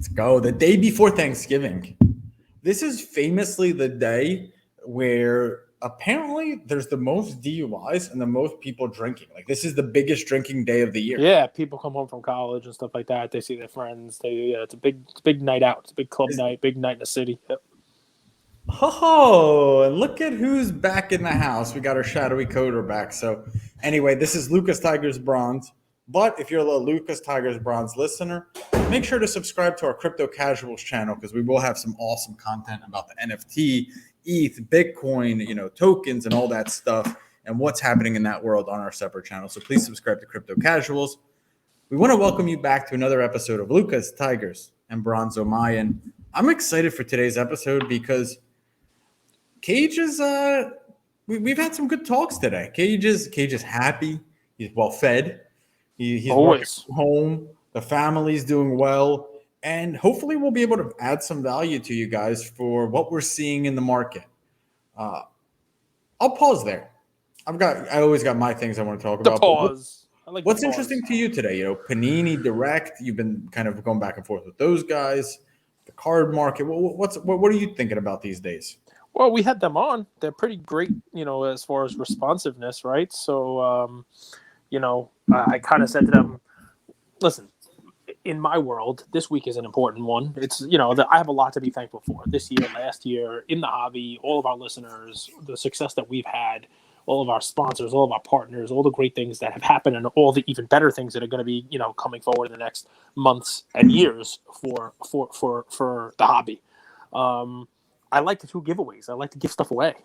Go. The day before Thanksgiving. This is famously the day where apparently there's the most DUIs and the most people drinking. Like this is the biggest drinking day of the year. Yeah, people come home from college and stuff like that. They see their friends. It's a big night out. It's a big club night, big night in the city. Yep. Oh, and look at who's back in the house. We got our shadowy coder back. So anyway, this is Lucas Tigers Bronze. But if you're a Lucas Tigers Bronze listener, make sure to subscribe to our Crypto Casuals channel because we will have some awesome content about the NFT, ETH, Bitcoin, tokens and all that stuff and what's happening in that world on our separate channel. So please subscribe to Crypto Casuals. We want to welcome you back to another episode of Lucas Tigers and Bronzo Mayan. I'm excited for today's episode because Cage is we've had some good talks today. Cage is happy. He's well fed. He's always working from home. The family's doing well, and hopefully we'll be able to add some value to you guys for what we're seeing in the market. I'll pause there. I always got my things I want to talk about. Pause. What's interesting to you today? Panini Direct. You've been kind of going back and forth with those guys. The card market. What are you thinking about these days? Well, we had them on. They're pretty great, as far as responsiveness, right? So, I kind of said to them, listen, in my world, this week is an important one. It's, I have a lot to be thankful for this year, last year, in the hobby, all of our listeners, the success that we've had, all of our sponsors, all of our partners, all the great things that have happened, and all the even better things that are going to be, coming forward in the next months and years for the hobby. I like to do giveaways. I like to give stuff away,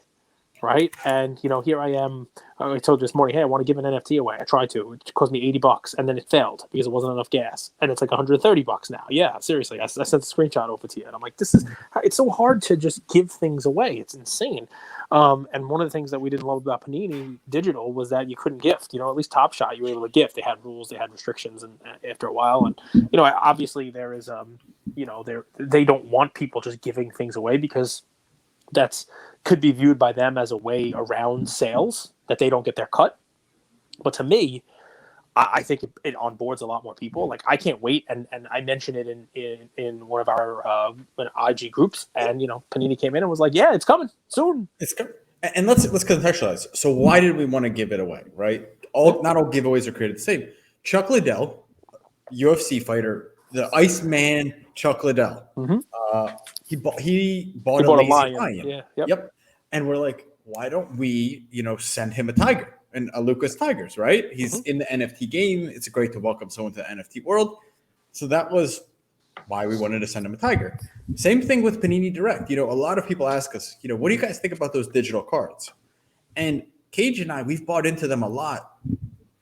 right? And here I am. I told you this morning, hey, I want to give an NFT away. I tried to. It cost me $80, and then it failed because it wasn't enough gas, and it's like $130 now. Yeah, seriously, I sent a screenshot over to you, and I'm like, it's so hard to just give things away. It's insane. And one of the things that we didn't love about Panini Digital was that you couldn't gift. At least Top Shot, you were able to gift. They had rules, they had restrictions, and after a while, and obviously there is they don't want people just giving things away because could be viewed by them as a way around sales that they don't get their cut. But to me, I think it onboards a lot more people. Like I can't wait, and I mentioned it in one of our IG groups, and Panini came in and was like, "Yeah, it's coming soon." It's coming, and let's contextualize. So why did we want to give it away? Right? Not all giveaways are created the same. Chuck Liddell, UFC fighter, the Iceman Chuck Liddell. Mm-hmm. He bought a lion. Yeah. Yep. And we're like, why don't we, send him a tiger and a Lucas Tigers, right? He's in the NFT game. It's great to welcome someone to the NFT world. So that was why we wanted to send him a tiger. Same thing with Panini Direct. A lot of people ask us, what do you guys think about those digital cards? And Cage and I, we've bought into them a lot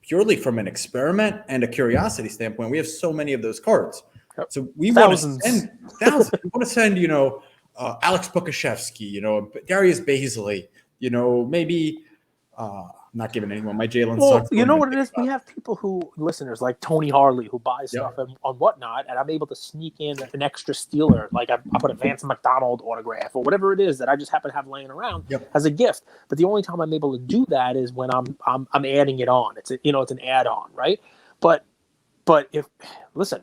purely from an experiment and a curiosity standpoint. We have so many of those cards. So we want to send thousands. We want to send, Alex Pokashevsky, Darius Baisley, maybe not giving anyone my Jalen Suggs. You know what it is? We have people listeners like Tony Harley who buys stuff on whatnot, and I'm able to sneak in an extra Steeler. Like I put a Vance McDonald autograph or whatever it is that I just happen to have laying around as a gift. But the only time I'm able to do that is when I'm adding it on. It's an add-on, right? But if listen.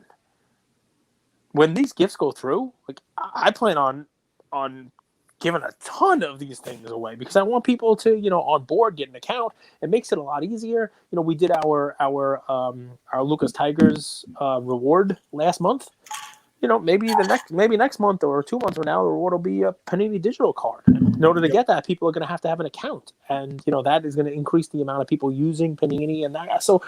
When these gifts go through, like I plan on giving a ton of these things away because I want people to, on board, get an account. It makes it a lot easier. We did our Lucas Tigers reward last month. Maybe next month or 2 months from now, the reward will be a Panini Digital card. And in order to get that, people are going to have an account, and that is going to increase the amount of people using Panini and that. So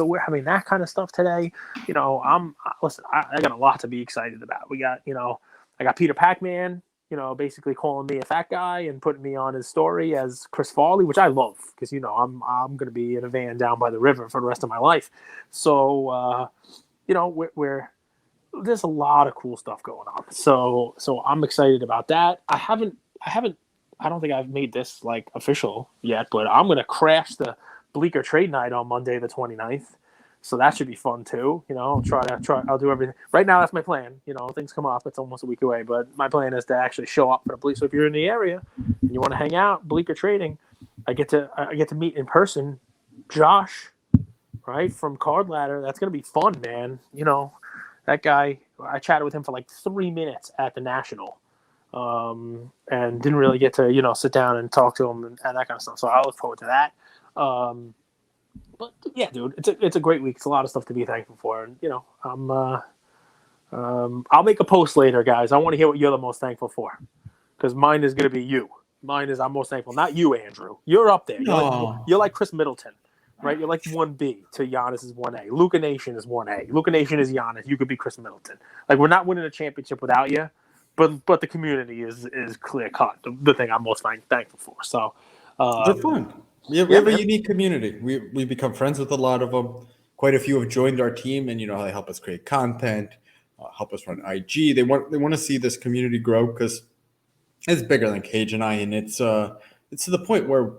we're having that kind of stuff today. I got a lot to be excited about. We got I got Peter Pac-Man, basically calling me a fat guy and putting me on his story as Chris Farley, which I love because I'm going to be in a van down by the river for the rest of my life. So there's a lot of cool stuff going on. So I'm excited about that. I don't think I've made this like official yet, but I'm going to crash the Bleecker trade night on Monday, the 29th. So that should be fun too. I'll do everything. Right now, that's my plan. Things come up. It's almost a week away, but my plan is to actually show up for the Bleecker. So if you're in the area and you want to hang out, Bleecker Trading, I get to meet in person Josh, right, from Card Ladder. That's going to be fun, man. That guy, I chatted with him for like 3 minutes at the National, and didn't really get to sit down and talk to him and that kind of stuff. So I look forward to that. But yeah, dude, it's a great week. It's a lot of stuff to be thankful for, and I'll make a post later, guys. I want to hear what you're the most thankful for, because mine is going to be you. Mine is I'm most thankful, not you, Andrew. You're up there. You're like Chris Middleton, right? You're like 1B to Giannis is 1A. Luca Nation is 1A. Luca Nation is Giannis. You could be Chris Middleton. Like, we're not winning a championship without you, but the community is clear cut. The thing I'm most thankful for. So they're fun. We have a unique community. We become friends with a lot of them. Quite a few have joined our team, and they help us create content, help us run IG. They want to see this community grow because it's bigger than Cage and I, and it's to the point where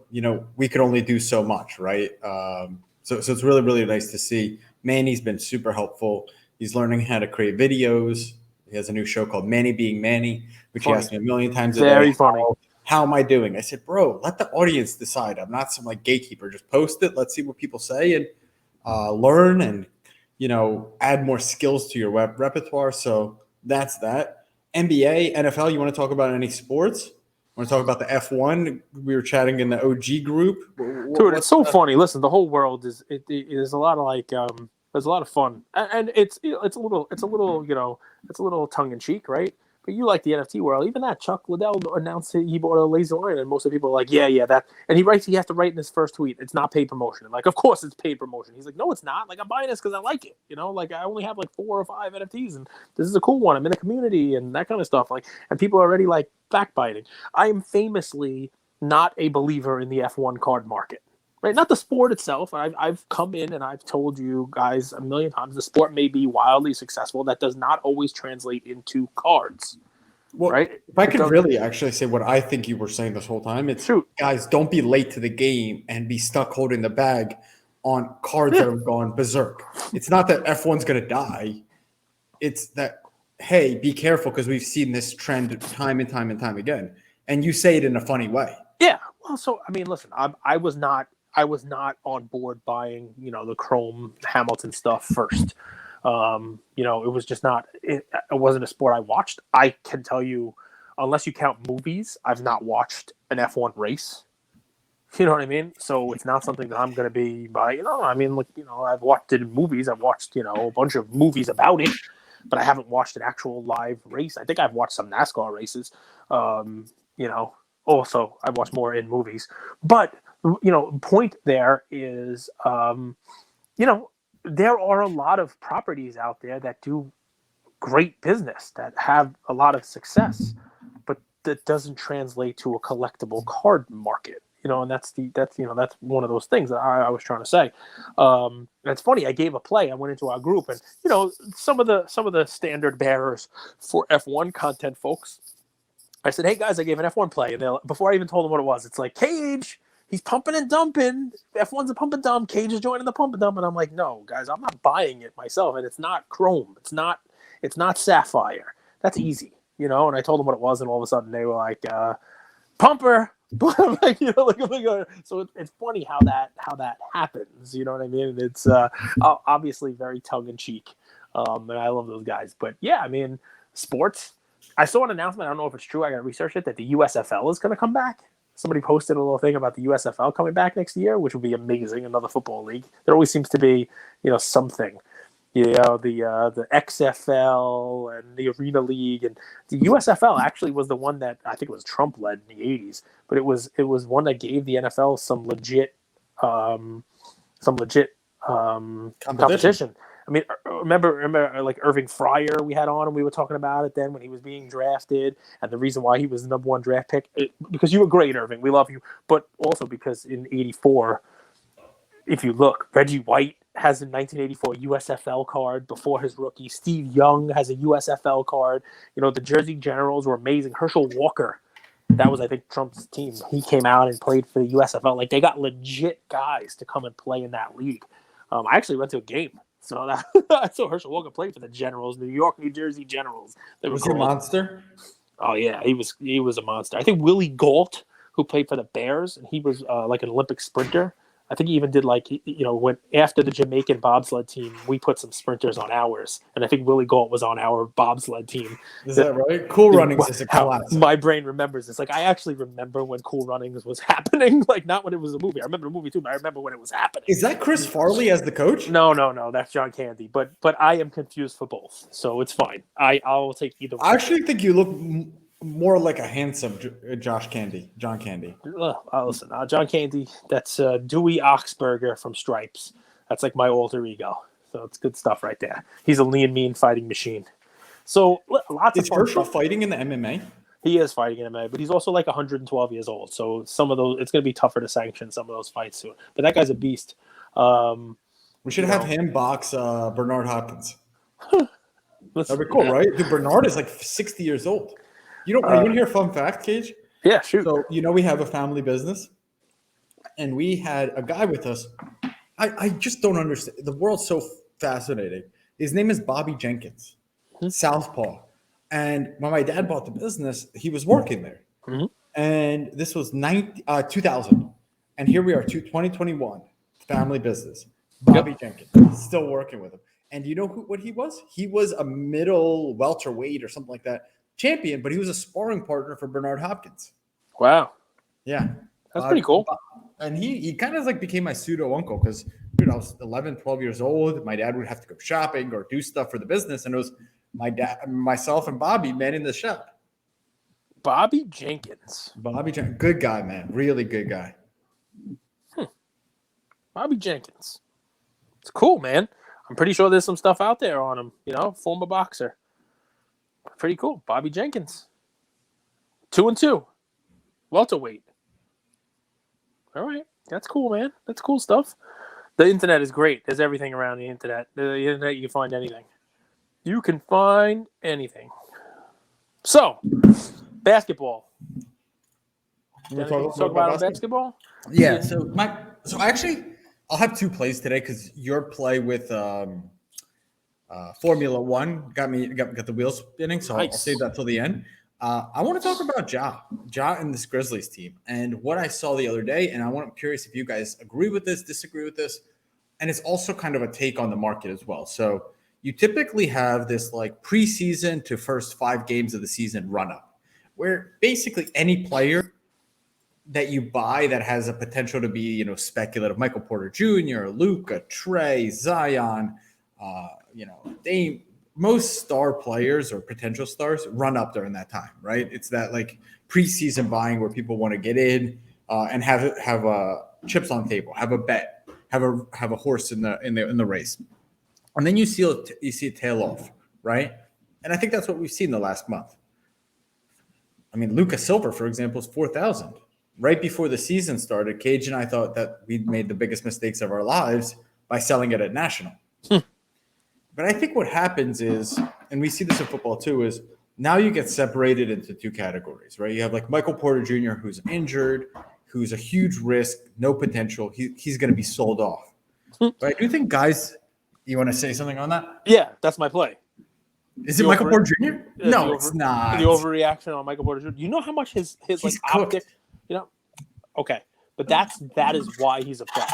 we could only do so much, right? So it's really, really nice to see. Manny's been super helpful. He's learning how to create videos. He has a new show called Manny Being Manny, which he asked me a million times a day. Very funny. How am I doing? I said, bro, let the audience decide. I'm not some gatekeeper. Just post it. Let's see what people say and learn and add more skills to your repertoire. So that's that. NBA, NFL. You want to talk about any sports? Want to talk about the F1? We were chatting in the OG group. Dude, it's so funny. Listen, the whole world is a lot of there's a lot of fun, and it's a little tongue in cheek, right? But you like the NFT world. Even that, Chuck Liddell announced he bought a laser line, and most of the people are like, yeah, that. And he has to write in his first tweet, it's not paid promotion. I'm like, of course it's paid promotion. He's like, no, it's not. Like, I'm buying this because I like it. Like, I only have like 4 or 5 NFTs, and this is a cool one. I'm in the community and that kind of stuff. Like, and people are already like backbiting. I am famously not a believer in the F1 card market. Right, not the sport itself. I've come in and I've told you guys a million times the sport may be wildly successful. That does not always translate into cards. Well, right? If I could really actually say what I think you were saying this whole time, it's guys, don't be late to the game and be stuck holding the bag on cards that have gone berserk. It's not that F1's going to die. It's that, hey, be careful because we've seen this trend time and time and time again. And you say it in a funny way. Yeah. Well, so I mean, listen, I was not on board buying, the Chrome Hamilton stuff first. It was just not. It wasn't a sport I watched. I can tell you, unless you count movies, I've not watched an F1 race. You know what I mean? So it's not something that I'm going to be buying. I've watched it in movies. I've watched a bunch of movies about it, but I haven't watched an actual live race. I think I've watched some NASCAR races. Also I've watched more in movies, but. Point there is, there are a lot of properties out there that do great business, that have a lot of success, but that doesn't translate to a collectible card market. And that's one of those things that I was trying to say. It's funny. I gave a play. I went into our group, and some of the standard bearers for F1 content folks. I said, "Hey guys, I gave an F1 play," and before I even told them what it was, it's like Cage. He's pumping and dumping. F1's a pump and dump. Cage is joining the pump and dump. And I'm like, no, guys, I'm not buying it myself. And it's not Chrome. It's not Sapphire. That's easy, And I told them what it was, and all of a sudden they were like, Pumper. Like, so it's funny how that happens. You know what I mean? It's obviously very tongue in cheek, and I love those guys. But yeah, I mean, sports. I saw an announcement. I don't know if it's true. I got to research it. That the USFL is going to come back. Somebody posted a little thing about the USFL coming back next year, which would be amazing. Another football league. There always seems to be, something. The XFL and the Arena League, and the USFL actually was the one that I think it was Trump led in the '80s, but it was one that gave the NFL some legit competition. I mean, remember like Irving Fryer we had on, and we were talking about it then when he was being drafted, and the reason why he was the number 1 draft pick, because you were great, Irving. We love you. But also because in '84, if you look, Reggie White has a 1984 USFL card before his rookie. Steve Young has a USFL card. The Jersey Generals were amazing. Herschel Walker, that was, I think, Trump's team. He came out and played for the USFL. Like, they got legit guys to come and play in that league. I actually went to a game. So I saw Herschel Walker play for the Generals, New Jersey Generals. Was he a monster? Oh yeah, he was a monster. I think Willie Gault, who played for the Bears, and he was like an Olympic sprinter. I think he even did when after the Jamaican bobsled team, we put some sprinters on ours, and I think Willie Gault was on our bobsled team. Is that right? Cool Runnings is a How classic. my brain remembers this. Like I actually remember when Cool Runnings was happening. Like not when it was a movie. I remember the movie too, but I remember when it was happening. Is that Chris Farley as the coach? No, that's John Candy. But I am confused for both, so it's fine. I'll take either one. I actually think you look more like a handsome John Candy. Listen, John Candy, that's Dewey Oxberger from Stripes. That's like my alter ego. So it's good stuff right there. He's a lean, mean fighting machine. So lots of Is fun Herschel stuff. fighting in the MMA? He is fighting in MMA, but he's also like 112 years old. So some of those, it's going to be tougher to sanction some of those fights soon. But that guy's a beast. We should have him box Bernard Hopkins. That'd be cool, right? Dude, Bernard is like 60 years old. You want to hear a fun fact, Cage? Yeah, shoot. So, we have a family business, and we had a guy with us. I just don't understand. The world's so fascinating. His name is Bobby Jenkins, Southpaw. And when my dad bought the business, he was working there. Mm-hmm. And this was 2000. And here we are, 2021, family business. Bobby Jenkins, still working with him. And you know what he was? He was a middle welterweight or something like that champion, but he was a sparring partner for Bernard Hopkins. Wow. Yeah. That's pretty cool. And he kind of like became my pseudo uncle because, I was 11, 12 years old. My dad would have to go shopping or do stuff for the business. And it was my dad, myself, and Bobby manning the shop. Bobby Jenkins. Good guy, man. Really good guy. Bobby Jenkins. It's cool, man. I'm pretty sure there's some stuff out there on him. Former boxer. Pretty cool. Bobby Jenkins. 2-2. Welterweight. All right. That's cool, man. That's cool stuff. The internet is great. There's everything around the internet. The internet, you can find anything. You can find anything. So, basketball. Talk about basketball? Yeah. So actually, I'll have two plays today because your play with Formula One got the wheels spinning. So I'll save that till the end. I want to talk about Ja and this Grizzlies team and what I saw the other day. And I'm curious if you guys agree with this, disagree with this. And it's also kind of a take on the market as well. So you typically have this like preseason to first 5 games of the season run up where basically any player that you buy that has a potential to be, speculative, Michael Porter Jr., Luka, Trey, Zion, Dame, most star players or potential stars run up during that time, right? It's that like preseason buying where people want to get in and have chips on the table, have a bet, have a horse in the race, and then you see a tail off, right? And I think that's what we've seen the last month. I mean, Luka Silver, for example, is 4,000. Right before the season started, Cage and I thought that we'd made the biggest mistakes of our lives by selling it at National. But I think what happens is, and we see this in football too, is now you get separated into 2 categories, right? You have like Michael Porter Jr., who's injured, who's a huge risk, no potential. He's going to be sold off. But I do think, guys, you want to say something on that? Yeah, that's my play. Is it Michael Porter Jr.? No, it's not. The overreaction on Michael Porter Jr. You know how much his like optic, okay. But that is why he's a play.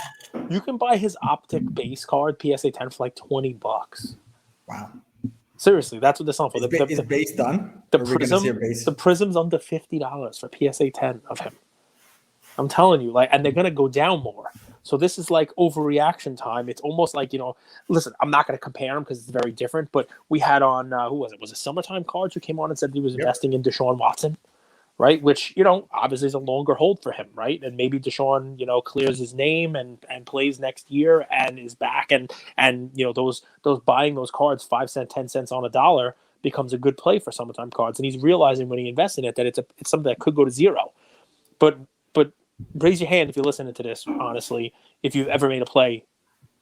You can buy his optic base card PSA 10 for like $20. Wow. Seriously, that's what they're selling for. Is base done? The Prism's under $50 for PSA 10 of him. I'm telling you, and they're gonna go down more. So this is like overreaction time. It's almost like, listen, I'm not going to compare them because it's very different, but we had on, who was it? Was it Summertime Cards who came on and said he was investing in Deshaun Watson, right? Which, obviously is a longer hold for him, right? And maybe Deshaun, clears his name and plays next year and is back. And those buying those cards, 5 cents, 10 cents on a dollar becomes a good play for Summertime Cards. And he's realizing when he invests in it that it's something that could go to zero. But raise your hand if you're listening to this, honestly, if you've ever made a play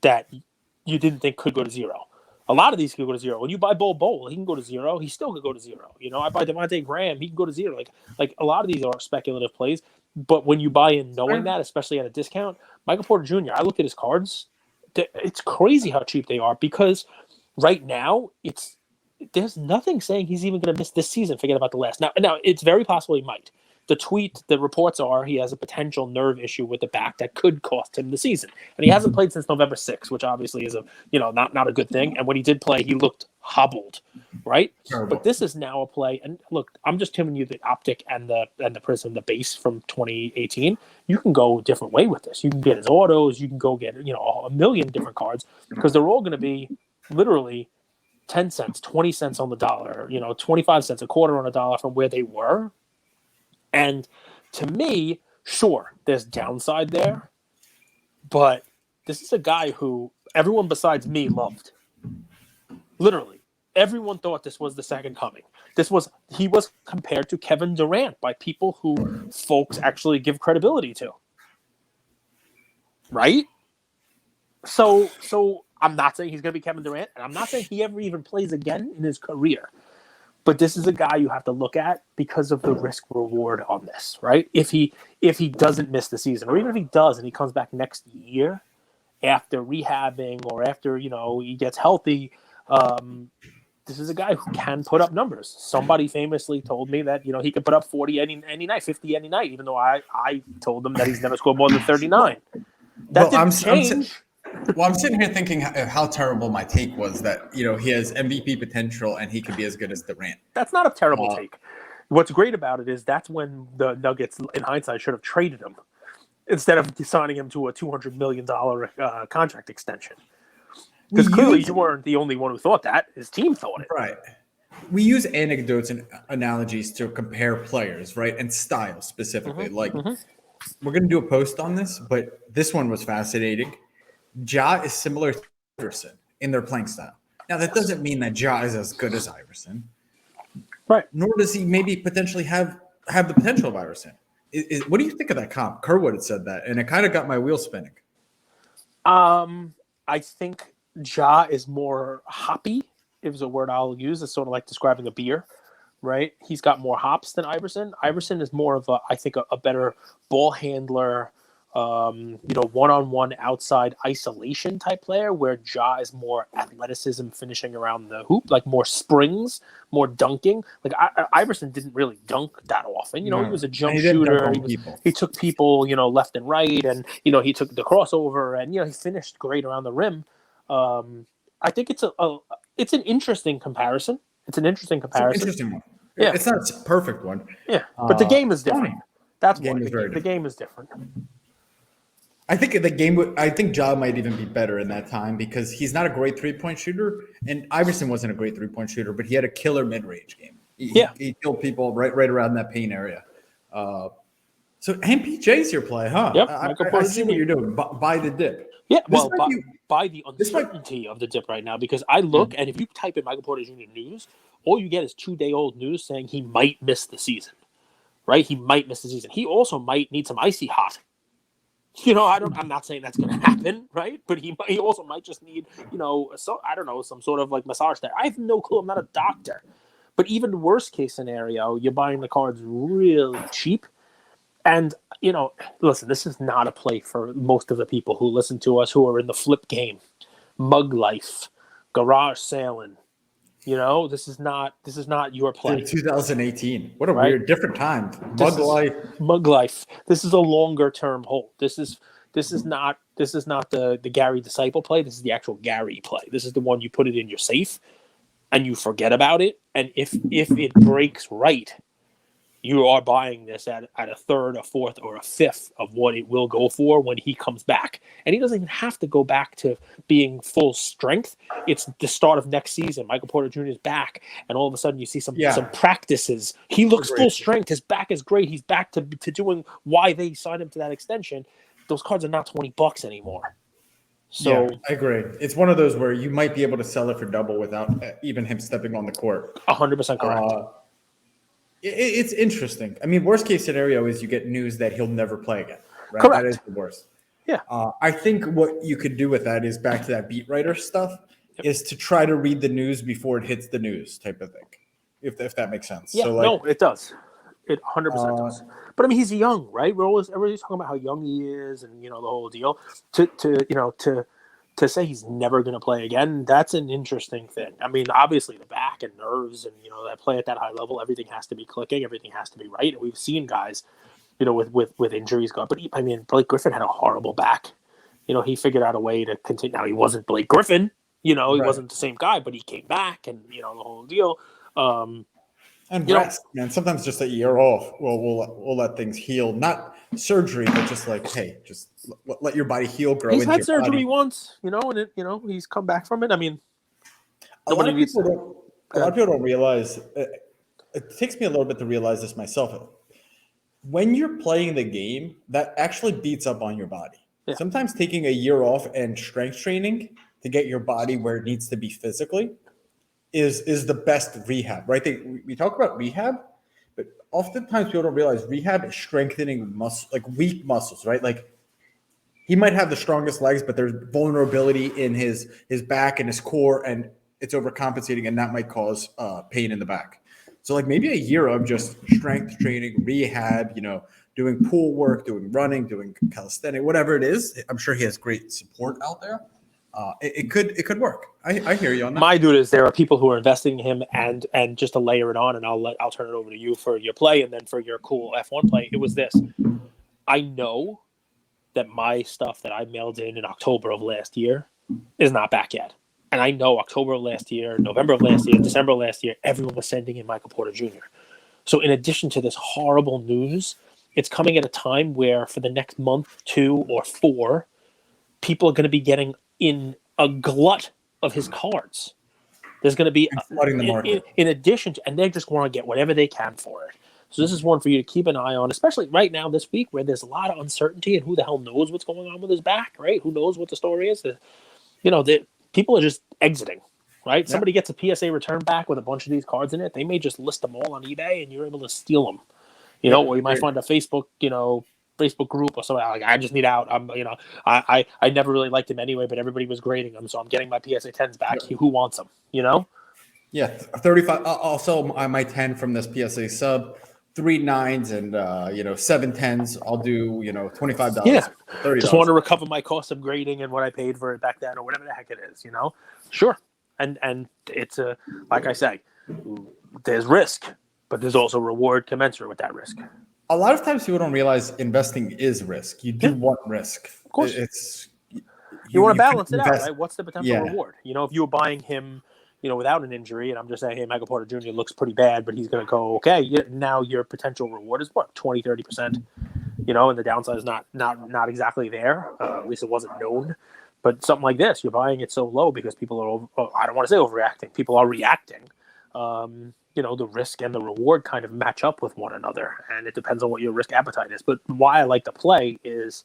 that you didn't think could go to zero. A lot of these could go to zero. When you buy Bol, he can go to zero. He still could go to zero. I buy Devontae Graham, he can go to zero. Like a lot of these are speculative plays. But when you buy in knowing that, especially at a discount, Michael Porter Jr., I looked at his cards. It's crazy how cheap they are because right now there's nothing saying he's even going to miss this season. Forget about the last. Now it's very possible he might. the reports are he has a potential nerve issue with the back that could cost him the season. And he hasn't played since November 6th, which obviously is not a good thing. And when he did play, he looked hobbled, right? Terrible. But this is now a play. And look, I'm just giving you the optic and the prism, the base from 2018. You can go a different way with this. You can get his autos. You can go get a million different cards because they're all going to be literally 10 cents, 20 cents on the dollar, 25 cents, a quarter on a dollar from where they were. And to me, sure, there's downside there, but this is a guy who everyone besides me loved. Literally, everyone thought this was the second coming. He was compared to Kevin Durant by people who folks actually give credibility to. Right? So I'm not saying he's going to be Kevin Durant, and I'm not saying he ever even plays again in his career. But this is a guy you have to look at because of the risk reward on this, right? If he doesn't miss the season, or even if he does and he comes back next year after rehabbing or after he gets healthy, this is a guy who can put up numbers. Somebody famously told me that he could put up 40 any night, 50 any night, even though I told him that he's never scored more than 39. That didn't change. I'm sitting here thinking how terrible my take was that, he has MVP potential and he could be as good as Durant. That's not a terrible take. What's great about it is that's when the Nuggets, in hindsight, should have traded him instead of signing him to a $200 million contract extension. Because clearly you weren't the only one who thought that. His team thought it. Right. We use anecdotes and analogies to compare players, right? And style specifically. We're going to do a post on this, but this one was fascinating. Ja is similar to Iverson in their playing style. Now, that doesn't mean that Ja is as good as Iverson. Right. Nor does he maybe potentially have the potential of Iverson. What do you think of that comp? Kerwood had said that, and it kind of got my wheel spinning. I think Ja is more hoppy, if it's a word I'll use. It's sort of like describing a beer, right? He's got more hops than Iverson. Iverson is more of a better ball handler, one-on-one outside isolation type player, where Ja is more athleticism, finishing around the hoop, like more springs, more dunking. Like Iverson didn't really dunk that often. He was a jump shooter. He took people, left and right, and he took the crossover, and he finished great around the rim. I think it's an interesting comparison. It's an interesting one. Yeah, it's not a perfect one. Yeah, but the game is different. That's why the game is different. I think Ja might even be better in that time because he's not a great 3-point shooter, and Iverson wasn't a great 3-point shooter, but he had a killer mid-range game. He killed people right around that paint area. So MPJ's your play, huh? Yep. I see what you're doing. Buy the dip. Yeah, by the uncertainty of the dip right now, because I look, and if you type in Michael Porter Jr. news, all you get is 2-day-old news saying he might miss the season, right? He might miss the season. He also might need some icy hot. I'm not saying that's going to happen, right? But he also might just need, some sort of like massage there. I have no clue. I'm not a doctor. But even worst case scenario, you're buying the cards really cheap. And, listen, this is not a play for most of the people who listen to us who are in the flip game, mug life, garage sailing. This is not your play. In 2018. What a weird, different time. Mug life. This is a longer term hold. This is not the Gary Disciple play. This is the actual Gary play. This is the one you put it in your safe and you forget about it. And if it breaks right, you are buying this at a third, a fourth, or a fifth of what it will go for when he comes back. And he doesn't even have to go back to being full strength. It's the start of next season. Michael Porter Jr. is back, and all of a sudden you see some practices. He looks full strength. His back is great. He's back to doing why they signed him to that extension. Those cards are not $20 anymore. So I agree. It's one of those where you might be able to sell it for double without even him stepping on the court. 100% correct. It's interesting. I mean, worst case scenario is you get news that he'll never play again. Right? Correct. That is the worst. Yeah. I think what you could do with that is back to that beat writer stuff, is to try to read the news before it hits the news type of thing, if that makes sense. Yeah, so no, it does. It 100% does. But I mean, he's young, right? Everybody's talking about how young he is, and the whole deal. To to say he's never going to play again, that's an interesting thing. I mean, obviously the back and nerves and, that play at that high level, everything has to be clicking. Everything has to be right. And we've seen guys, with injuries go. But Blake Griffin had a horrible back. He figured out a way to continue. Now he wasn't Blake Griffin, he wasn't the same guy, but he came back and, the whole deal. And rest, man. Sometimes just a year off, we'll let things heal. Not surgery, but just like, hey, just let your body heal, grow. He's into had your surgery body. once, and he's come back from it. I mean, a lot of people don't realize. It takes me a little bit to realize this myself. When you're playing the game, that actually beats up on your body. Yeah. Sometimes taking a year off and strength training to get your body where it needs to be physically is the best rehab, right? We talk about rehab, but oftentimes people don't realize rehab is strengthening weak muscles, right? Like he might have the strongest legs, but there's vulnerability in his back and his core, and it's overcompensating, and that might cause pain in the back. So like maybe a year of just strength training, rehab, doing pool work, doing running, doing calisthenics, whatever it is. I'm sure he has great support out there. It could work. I hear you on that. My dude is there are people who are investing in him, and just to layer it on, and I'll turn it over to you for your play, and then for your cool F1 play. It was this. I know that my stuff that I mailed in October of last year is not back yet. And I know October of last year, November of last year, December of last year, everyone was sending in Michael Porter Jr. So in addition to this horrible news, it's coming at a time where for the next month, 2 or 4, people are going to be getting in a glut of his cards. There's going to be flooding the market. In addition to, and they just want to get whatever they can for it. So this is one for you to keep an eye on, especially right now this week where there's a lot of uncertainty and who the hell knows what's going on with his back, right? Who knows what the story is? People are just exiting, right? Yeah. Somebody gets a PSA return back with a bunch of these cards in it. They may just list them all on eBay and you're able to steal them, or you might find a Facebook group or something like, I just need out. I never really liked him anyway, but everybody was grading him. So I'm getting my PSA 10s back. Yeah. Who wants them, Yeah. 35. I'll sell my 10 from this PSA sub. 3 9s and 7 10s. I'll do $25. Yeah, $30. Just want to recover my cost of grading and what I paid for it back then, or whatever the heck it is. Sure. And it's like I say, there's risk, but there's also reward commensurate with that risk. A lot of times people don't realize investing is risk. You do want risk. Of course, it's you want to balance it out, right? What's the potential reward? If you were buying him, without an injury, and I'm just saying, hey, Michael Porter Jr. looks pretty bad, but he's going to go, okay, now your potential reward is what, 20, 30%, and the downside is not exactly there. At least it wasn't known. But something like this, you're buying it so low because people are, I don't want to say overreacting, people are reacting. The risk and the reward kind of match up with one another, and it depends on what your risk appetite is. But why I like to play is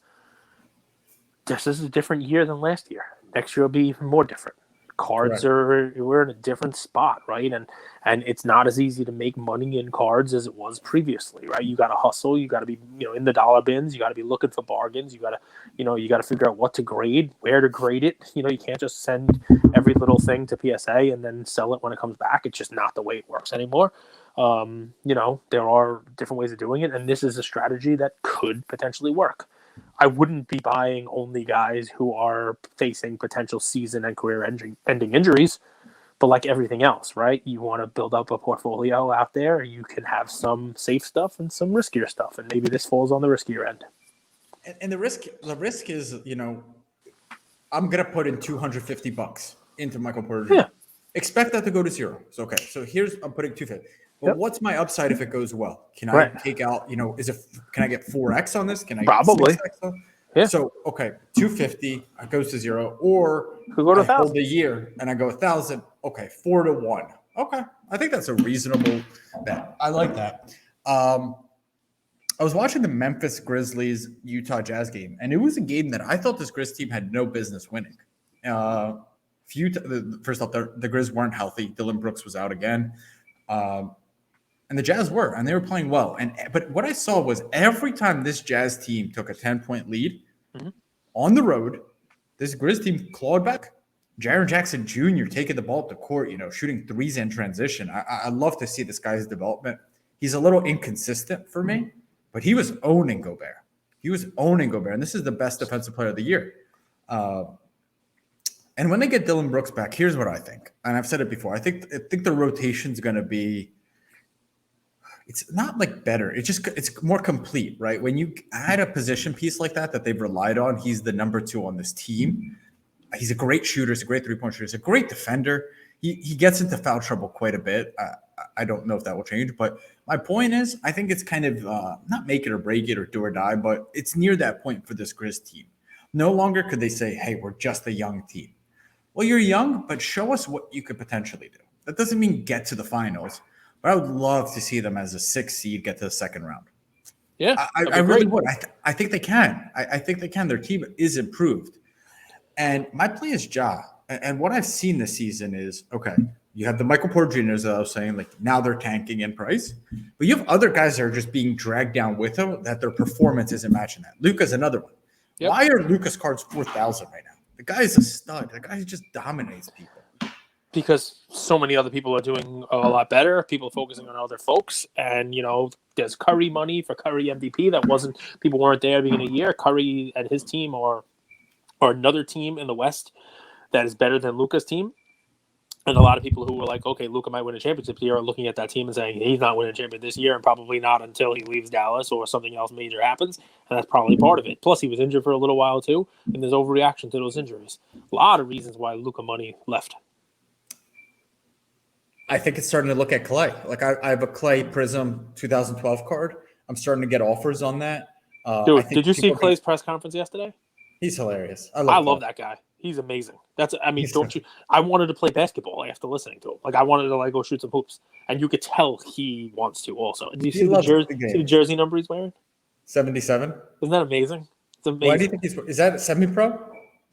this is a different year than last year. Next year will be even more different. Cards we're in a different spot, right? And it's not as easy to make money in cards as it was previously, right? You got to hustle, you got to be, in the dollar bins, you got to be looking for bargains, you got to figure out what to grade, where to grade it. You can't just send every little thing to PSA and then sell it when it comes back. It's just not the way it works anymore. There are different ways of doing it, and this is a strategy that could potentially work. I wouldn't be buying only guys who are facing potential season and career-ending injuries, but like everything else, right? You want to build up a portfolio out there. You can have some safe stuff and some riskier stuff, and maybe this falls on the riskier end. And the risk is, I'm gonna put in $250 into Michael Porter Jr. Yeah. Expect that to go to zero. So okay, so I'm putting $250. But what's my upside if it goes well? Can I take out, can I get 4x on this? Can I probably get 6x on? Yeah. So okay, 250 goes to zero, or could go to 1,000. Hold the year and I go 1,000. Okay, 4 to 1. Okay, I think that's a reasonable bet. I like that. I was watching the Memphis Grizzlies Utah Jazz game, and it was a game that I thought this Grizz team had no business winning. First off, the Grizz weren't healthy. Dylan Brooks was out again. And the Jazz were, and they were playing well. But what I saw was every time this Jazz team took a 10-point lead on the road, this Grizz team clawed back. Jaren Jackson Jr. taking the ball up the court, shooting threes in transition. I love to see this guy's development. He's a little inconsistent for me, but he was owning Gobert. And this is the best defensive player of the year. And when they get Dylan Brooks back, here's what I think. And I've said it before. I think the rotation's going to be, it's not like better. It's more complete, right? When you add a position piece like that they've relied on, he's the number 2 on this team. He's a great shooter. He's a great three-point shooter. He's a great defender. He gets into foul trouble quite a bit. I don't know if that will change, but my point is, I think it's kind of not make it or break it or do or die, but it's near that point for this Grizz team. No longer could they say, hey, we're just a young team. Well, you're young, but show us what you could potentially do. That doesn't mean get to the finals, but I would love to see them as a 6th seed get to the second round. Yeah, I really would. I think they can. I think they can. Their team is improved. And my play is Ja. And what I've seen this season is, okay, you have the Michael Porter Jr.'s that I was saying, like now they're tanking in price. But you have other guys that are just being dragged down with them that their performance isn't matching that. Luka's another one. Yep. Why are Luka's cards 4,000 right now? The guy is a stud. The guy just dominates people. Because so many other people are doing a lot better. People focusing on other folks. And, there's Curry money for Curry MVP. People weren't there at the beginning of the year. Curry and his team or another team in the West that is better than Luka's team. And a lot of people who were like, okay, Luka might win a championship here are looking at that team and saying he's not winning a championship this year and probably not until he leaves Dallas or something else major happens. And that's probably part of it. Plus, he was injured for a little while too, and there's overreaction to those injuries. A lot of reasons why Luka money left. I think it's starting to look at Clay. Like I have a Clay Prism 2012 card. I'm starting to get offers on that. Dude, did you see Clay's press conference yesterday? He's hilarious. I love that guy. He's amazing. I wanted to play basketball after listening to him. Like I wanted to go shoot some hoops, and you could tell he wants to also. Do you see the jersey number he's wearing? 77. Isn't that amazing? It's amazing. Why do you think is that semi-pro?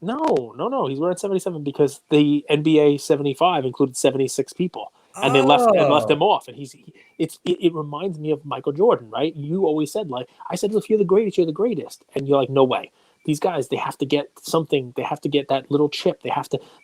No. He's wearing 77 because the NBA 75 included 76 people, and they left him off. And it reminds me of Michael Jordan, right? You always said I said, if you're the greatest, you're the greatest, and you're like, no way. These guys, they have to get something. They have to get that little chip. They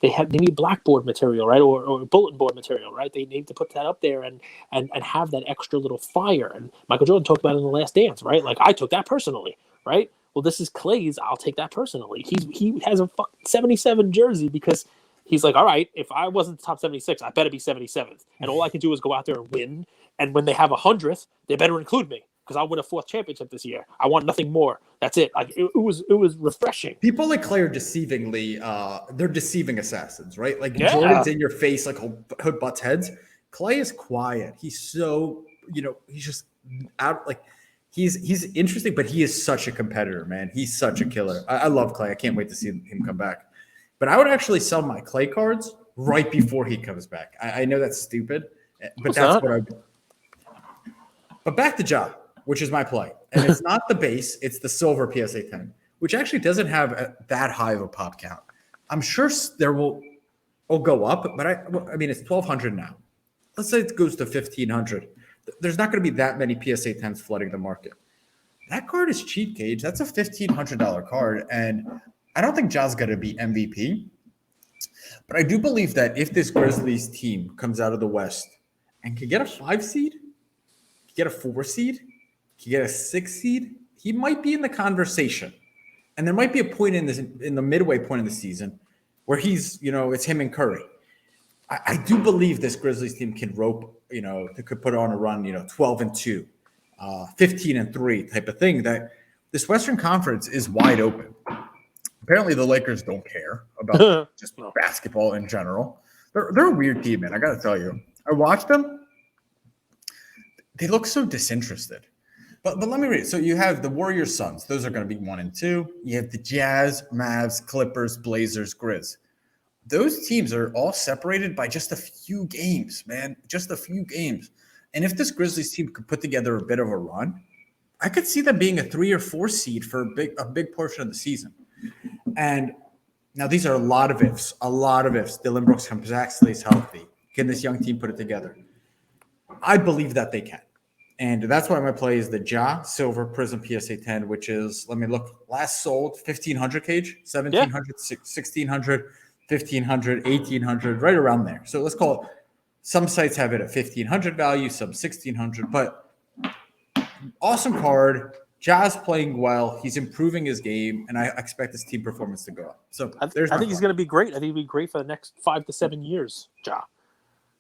need blackboard material, right, or bulletin board material, right? They need to put that up there and have that extra little fire. And Michael Jordan talked about it in The Last Dance, right? Like I took that personally, right? Well, this is Clay's. I'll take that personally. He has a 77 jersey because he's like, all right, if I wasn't top 76, I better be 77th, and all I can do is go out there and win. And when they have 100th, they better include me. Because I'll win a 4th championship this year. I want nothing more. That's it. Like it was refreshing. People like Clay are they're deceiving assassins, right? Like Jordan's in your face, like hood butts heads. Clay is quiet. He's so, he's just out. Like he's interesting, but he is such a competitor, man. He's such a killer. I love Clay. I can't wait to see him come back. But I would actually sell my Clay cards right before he comes back. I know that's stupid, but that's what I do. But back to Ja, which is my play. And it's not the base, it's the silver PSA 10, which actually doesn't have that high of a pop count. I'm sure there will go up, but I mean, it's 1,200 now. Let's say it goes to 1,500. There's not going to be that many PSA 10s flooding the market. That card is cheap, Gage. That's a $1,500 card. And I don't think Ja's going to be MVP. But I do believe that if this Grizzlies team comes out of the West and can get a 5 seed, get a 4 seed, you get a 6 seed, he might be in the conversation. And there might be a point in the midway point of the season where he's, it's him and Curry. I do believe this Grizzlies team can rope, they could put on a run, 12-2, 15-3 type of thing. That this Western Conference is wide open. Apparently the Lakers don't care about just basketball in general. They're a weird team, man. I got to tell you. I watched them. They look so disinterested. But let me read it. So you have the Warriors, Suns. Those are going to be 1 and 2. You have the Jazz, Mavs, Clippers, Blazers, Grizz. Those teams are all separated by just a few games, man. Just a few games. And if this Grizzlies team could put together a bit of a run, I could see them being a 3 or 4 seed for a big portion of the season. And now these are a lot of ifs. Dylan Brooks comes back, stays healthy. Can this young team put it together? I believe that they can. And that's why my play is the Ja Silver Prism PSA 10, which is, let me look, last sold 1,500 Cage, 1,700, 1,600, 1,500, 1,800, right around there. So let's call it, some sites have it at 1,500 value, some 1,600, but awesome card. Ja's playing well. He's improving his game, and I expect his team performance to go up. So I think he's going to be great. I think he'll be great for the next 5 to 7 years, Ja.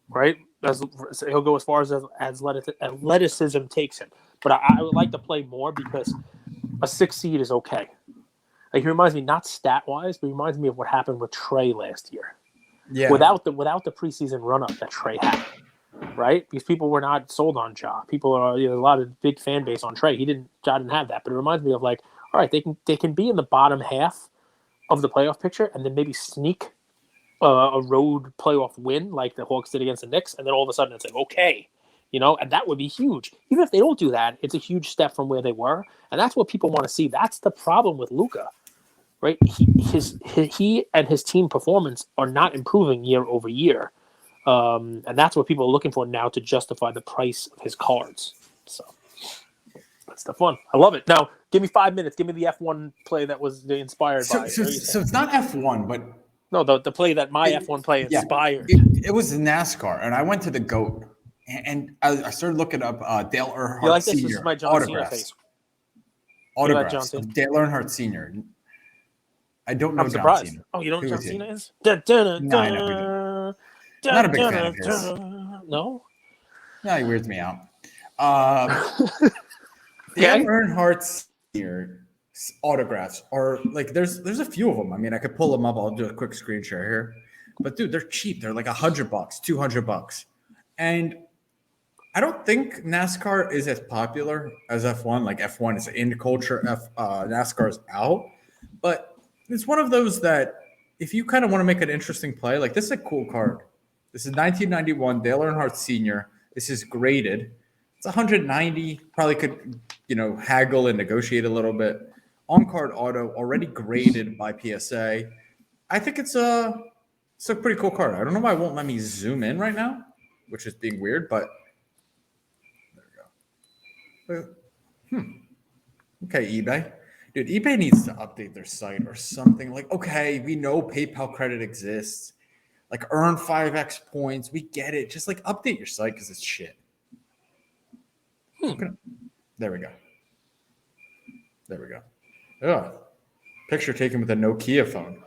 Right? He'll go as far as athleticism takes him. But I would like to play more because a 6 seed is okay. Like, he reminds me, not stat-wise, but he reminds me of what happened with Trey last year. Yeah. Without the preseason run-up that Trey had, right? Because people were not sold on Ja. People are a lot of big fan base on Trey. Ja didn't have that, but it reminds me of like, all right, they can be in the bottom half of the playoff picture and then maybe sneak a road playoff win like the Hawks did against the Knicks, and then all of a sudden it's like, okay, and that would be huge. Even if they don't do that, it's a huge step from where they were, and that's what people want to see. That's the problem with Luka. Right, he and his team performance are not improving year over year, and that's what people are looking for now to justify the price of his cards. So that's the fun. I love it. Now, give me 5 minutes. Give me the F1 play that was inspired by. So it's not F1, but no, the play that my F1 play inspired. It was NASCAR, and I went to the GOAT, and I started looking up Dale Earnhardt You like this? Sr. This is my John Cena face. Autographs of Dale Earnhardt Sr. I don't know. I'm surprised. John Cena. Oh, you know who John Cena is? Not a big fan of his. No? No, he weirds me out. Dale Earnhardt Sr. autographs are like there's a few of them. I mean, I could pull them up. I'll do a quick screen share here. But dude, they're cheap. They're like $100, $200, and I don't think NASCAR is as popular as F1. Like F1 is in culture, NASCAR is out, but it's one of those that if you kind of want to make an interesting play, like this is a cool card. This is 1991 Dale Earnhardt Sr. This is graded. It's 190. Probably could, haggle and negotiate a little bit. On-card auto, already graded by PSA. I think it's a pretty cool card. I don't know why it won't let me zoom in right now, which is being weird, but there we go. Okay, eBay. Dude, eBay needs to update their site or something. Like, okay, we know PayPal credit exists. Like, earn 5x points. We get it. Just, like, update your site because it's shit. There we go. Ugh. Picture taken with a Nokia phone.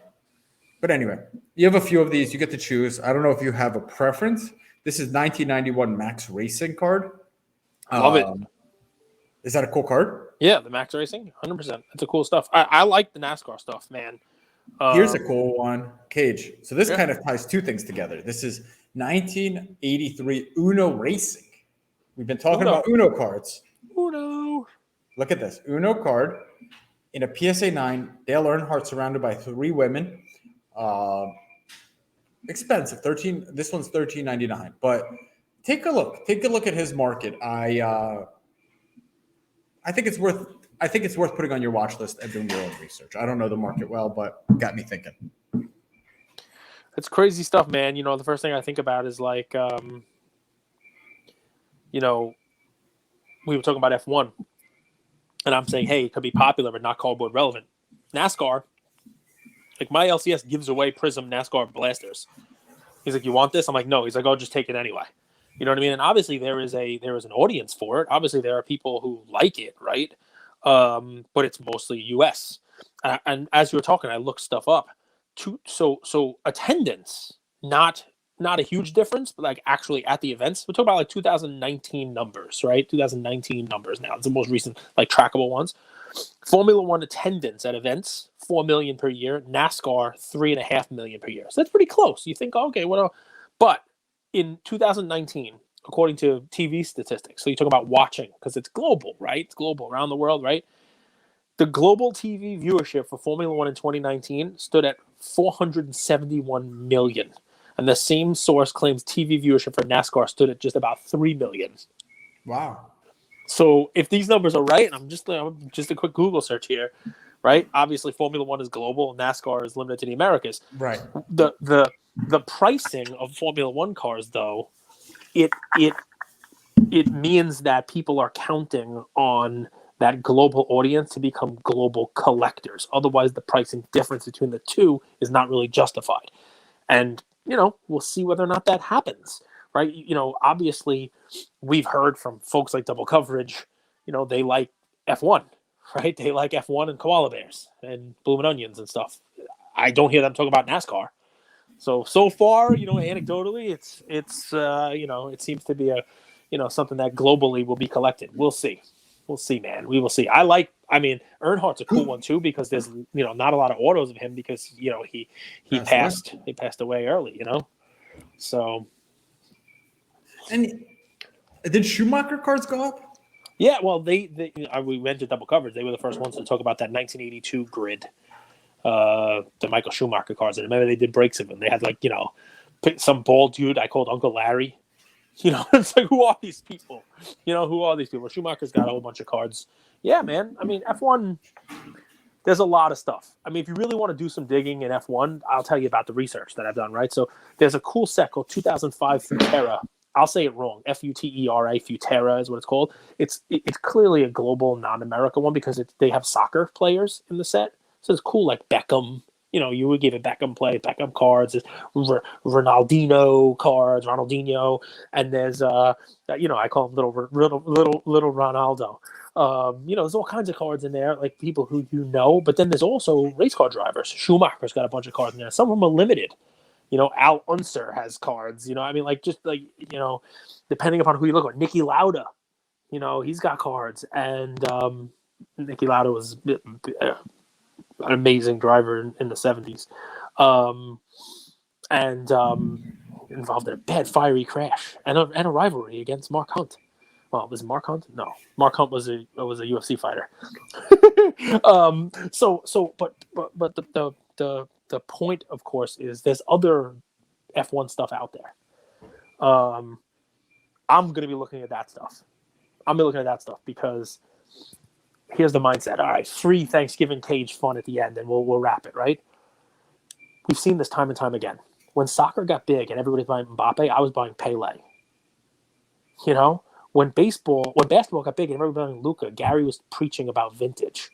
But anyway, you have a few of these. You get to choose. I don't know if you have a preference. This is 1991 Max Racing card. Love it. Is that a cool card? Yeah, the Max Racing, 100%. That's a cool stuff. I like the NASCAR stuff, man. Here's a cool one, Cage. So this kind of ties two things together. This is 1983 Uno Racing. We've been talking about Uno cards. Uno. Look at this. Uno card in a PSA 9. Dale Earnhardt surrounded by 3 women. Expensive. This one's $13.99. But take a look. Take a look at his market. I think it's worth putting on your watch list and doing your own research. I don't know the market well, but got me thinking. It's crazy stuff, man. The first thing I think about is like, we were talking about F1, and I'm saying, hey, it could be popular but not cardboard relevant. NASCAR, like my LCS gives away Prism NASCAR blasters. He's like, you want this? I'm like, no. He's like, oh, just take it anyway. You know what I mean? And obviously there is an audience for it. Obviously there are people who like it, right? But it's mostly U.S. And as you were talking, I looked stuff up. So attendance, not a huge difference, but like actually at the events, we're talking about like 2019 numbers, right? 2019 numbers now. It's the most recent, like trackable ones. Formula One attendance at events, 4 million per year. NASCAR, 3.5 million per year. So that's pretty close. You think, okay, but in 2019, according to TV statistics, so you talk about watching because it's global, right? It's global around the world, right? The global TV viewership for Formula One in 2019 stood at 471 million. And the same source claims TV viewership for NASCAR stood at just about 3 million. Wow. So if these numbers are right, and I'm just a quick Google search here, right? Obviously, Formula One is global, and NASCAR is limited to the Americas. Right. The pricing of Formula One cars, though, it means that people are counting on that global audience to become global collectors. Otherwise, the pricing difference between the two is not really justified. And, we'll see whether or not that happens, right? Obviously, we've heard from folks like Double Coverage, they like F1, right? They like F1 and koala bears and blooming onions and stuff. I don't hear them talk about NASCAR. So far, anecdotally, it's it seems to be something that globally will be collected. We'll see. We'll see, man. We will see. Earnhardt's a cool one too because there's not a lot of autos of him because he passed away early. So. And did Schumacher cards go up? Yeah, well, we went to double coverage. They were the first ones to talk about that 1982 grid, the Michael Schumacher cars. And remember, they did breaks of them. They had some bald dude I called Uncle Larry. It's like, who are these people? Who are these people? Schumacher's got a whole bunch of cards. Yeah, man. F1. There's a lot of stuff. If you really want to do some digging in F1, I'll tell you about the research that I've done. Right. So there's a cool set called 2005 Futera. I'll say it wrong. Futera, Futera is what it's called. It's clearly a global, non-America one because they have soccer players in the set. So it's cool, like Beckham. You would give it Beckham cards. There's Ronaldinho cards, Ronaldinho, and there's I call him little Ronaldo. There's all kinds of cards in there, like people who but then there's also race car drivers. Schumacher's got a bunch of cards in there. Some of them are limited. Al Unser has cards. Depending upon who you look at, Niki Lauda, he's got cards, and Niki Lauda was an amazing driver in the 70s, and involved in a bad fiery crash and a rivalry against Mark Hunt. Well, was it Mark Hunt? No, Mark Hunt was a UFC fighter. But the point, of course, is there's other F1 stuff out there. I'm going to be looking at that stuff. Because here's the mindset. All right, free Thanksgiving cage fun at the end, and we'll wrap it, right? We've seen this time and time again. When soccer got big and everybody's buying Mbappe, I was buying Pele. When basketball got big and everybody was buying Luka, Gary was preaching about vintage.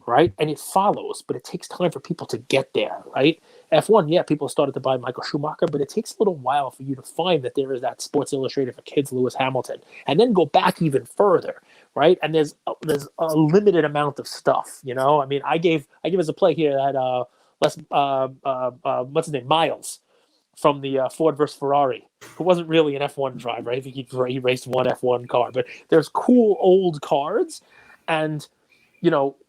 Right? And it follows, but it takes time for people to get there, right? F1, yeah, people started to buy Michael Schumacher, but it takes a little while for you to find that there is that Sports Illustrated for Kids Lewis Hamilton, and then go back even further, right? And there's a limited amount of stuff, I give us a play here that what's his name, Miles, from the Ford versus Ferrari, who wasn't really an F1 driver, right? I think he raced one F1 car, but there's cool old cards, and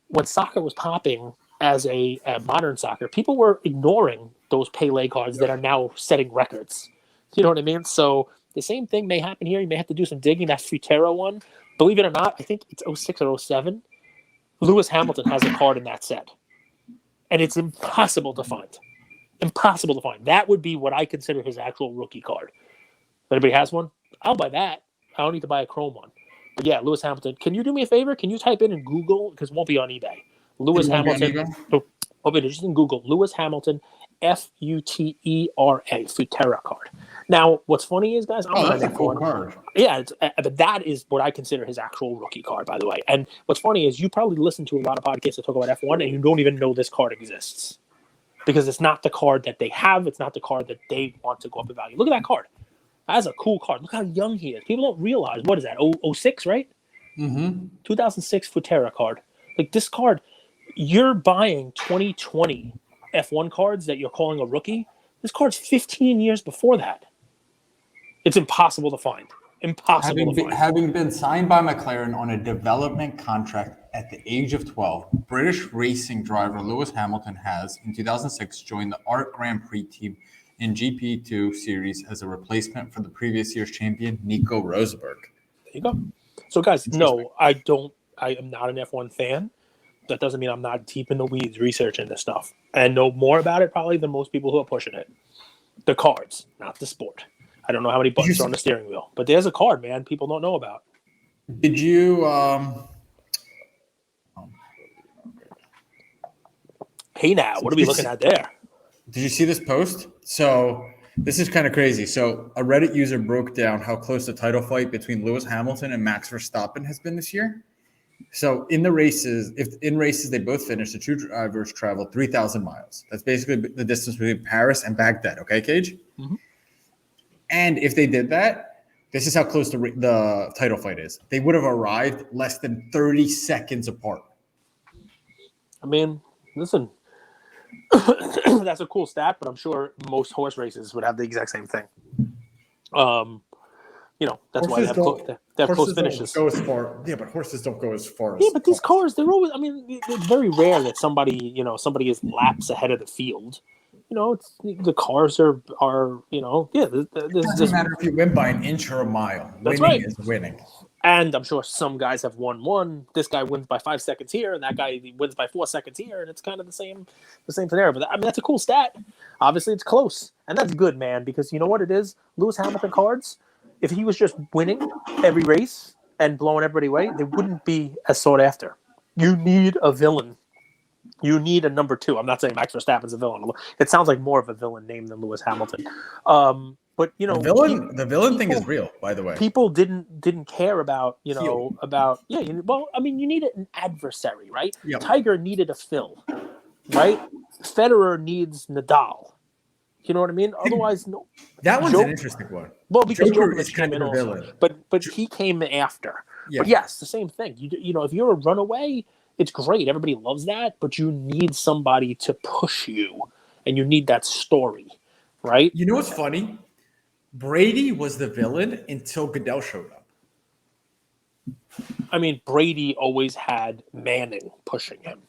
when soccer was popping as a modern soccer, people were ignoring those Pele cards that are now setting records. You know what I mean? So the same thing may happen here. You may have to do some digging. That Futera one, believe it or not, I think it's 06 or 07. Lewis Hamilton has a card in that set. And it's impossible to find. Impossible to find. That would be what I consider his actual rookie card. If anybody has one, I'll buy that. I don't need to buy a chrome one. But yeah, Lewis Hamilton. Can you do me a favor? Can you type in Google, because it won't be on eBay. Lewis Hamilton. Just in Google. Lewis Hamilton, Futera, Futera card. Now, what's funny is, guys, that's a cool card. Yeah, but that is what I consider his actual rookie card, by the way. And what's funny is you probably listen to a lot of podcasts that talk about F1, and you don't even know this card exists because it's not the card that they have. It's not the card that they want to go up in value. Look at that card. That's a cool card. Look how young he is. People don't realize, what is that, 06, right? Mm-hmm. 2006 Futera card. Like, this card, you're buying 2020 F1 cards that you're calling a rookie. This card's 15 years before that. It's impossible to find. Having been signed by McLaren on a development contract at the age of 12, British racing driver Lewis Hamilton has, in 2006, joined the ART Grand Prix team in GP2 series as a replacement for the previous year's champion, Nico Rosberg. There you go. So, guys, no, I am not an F1 fan. That doesn't mean I'm not deep in the weeds researching this stuff and know more about it probably than most people who are pushing it. The cards, not the sport. I don't know how many buttons are on the steering wheel, but there's a card, man, people don't know about. Did you Hey, now, what are we looking at there? Did you see this post? So this is kind of crazy. So a Reddit user broke down how close the title fight between Lewis Hamilton and Max Verstappen has been this year. So in the races, if in races they both finished, the two drivers traveled 3,000 miles. That's basically the distance between Paris and Baghdad. Okay, Cage? Mm-hmm. And if they did that, this is how close the title fight is. They would have arrived less than 30 seconds apart. I mean, listen, that's a cool stat, but I'm sure most horse races would have the exact same thing. That's why they have close finishes. Don't go as far. Yeah, but horses don't go as far. Yeah, but these cars, they're always. I mean, it's very rare that somebody is laps ahead of the field. The cars are. It doesn't matter if you win by an inch or a mile. That's Winning right. is winning. And I'm sure some guys have won one. This guy wins by 5 seconds here, and that guy wins by 4 seconds here, and it's kind of the same scenario. But that's a cool stat. Obviously, it's close, and that's good, man. Because you know what it is, Lewis Hamilton cards. If he was just winning every race and blowing everybody away, they wouldn't be as sought after. You need a villain. You need a number 2. I'm not saying Max Verstappen's a villain. It sounds like more of a villain name than Lewis Hamilton. But the villain thing is real, by the way. People didn't care about you need an adversary, right? Yep. Tiger needed a Phil, right? Federer needs Nadal. You know what I mean? Otherwise, no. That one's an interesting one. Well, because Joker Djokovic is kind came of in a also, villain. but he came after. Yeah. But yes, the same thing. If you're a runaway, it's great. Everybody loves that, but you need somebody to push you, and you need that story, right? You know what's funny? Brady was the villain until Goodell showed up. I mean, Brady always had Manning pushing him.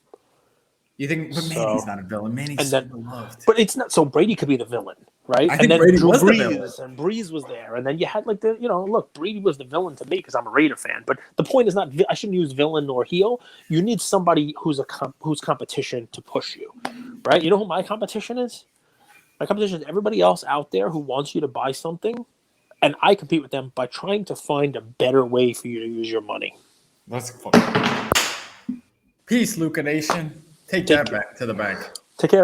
You think, but Manning's not a villain. Manning's so beloved. But it's not. So Brady could be the villain, right? I think Brady was the villain. And Breeze was there, and then you had look, Brady was the villain to me because I'm a Raider fan. But the point is not. I shouldn't use villain or heel. You need somebody who's competition to push you, right? You know who my competition is? My competition is everybody else out there who wants you to buy something, and I compete with them by trying to find a better way for you to use your money. Let's fucking peace, Luca Nation. Take that back to the bank. Take care.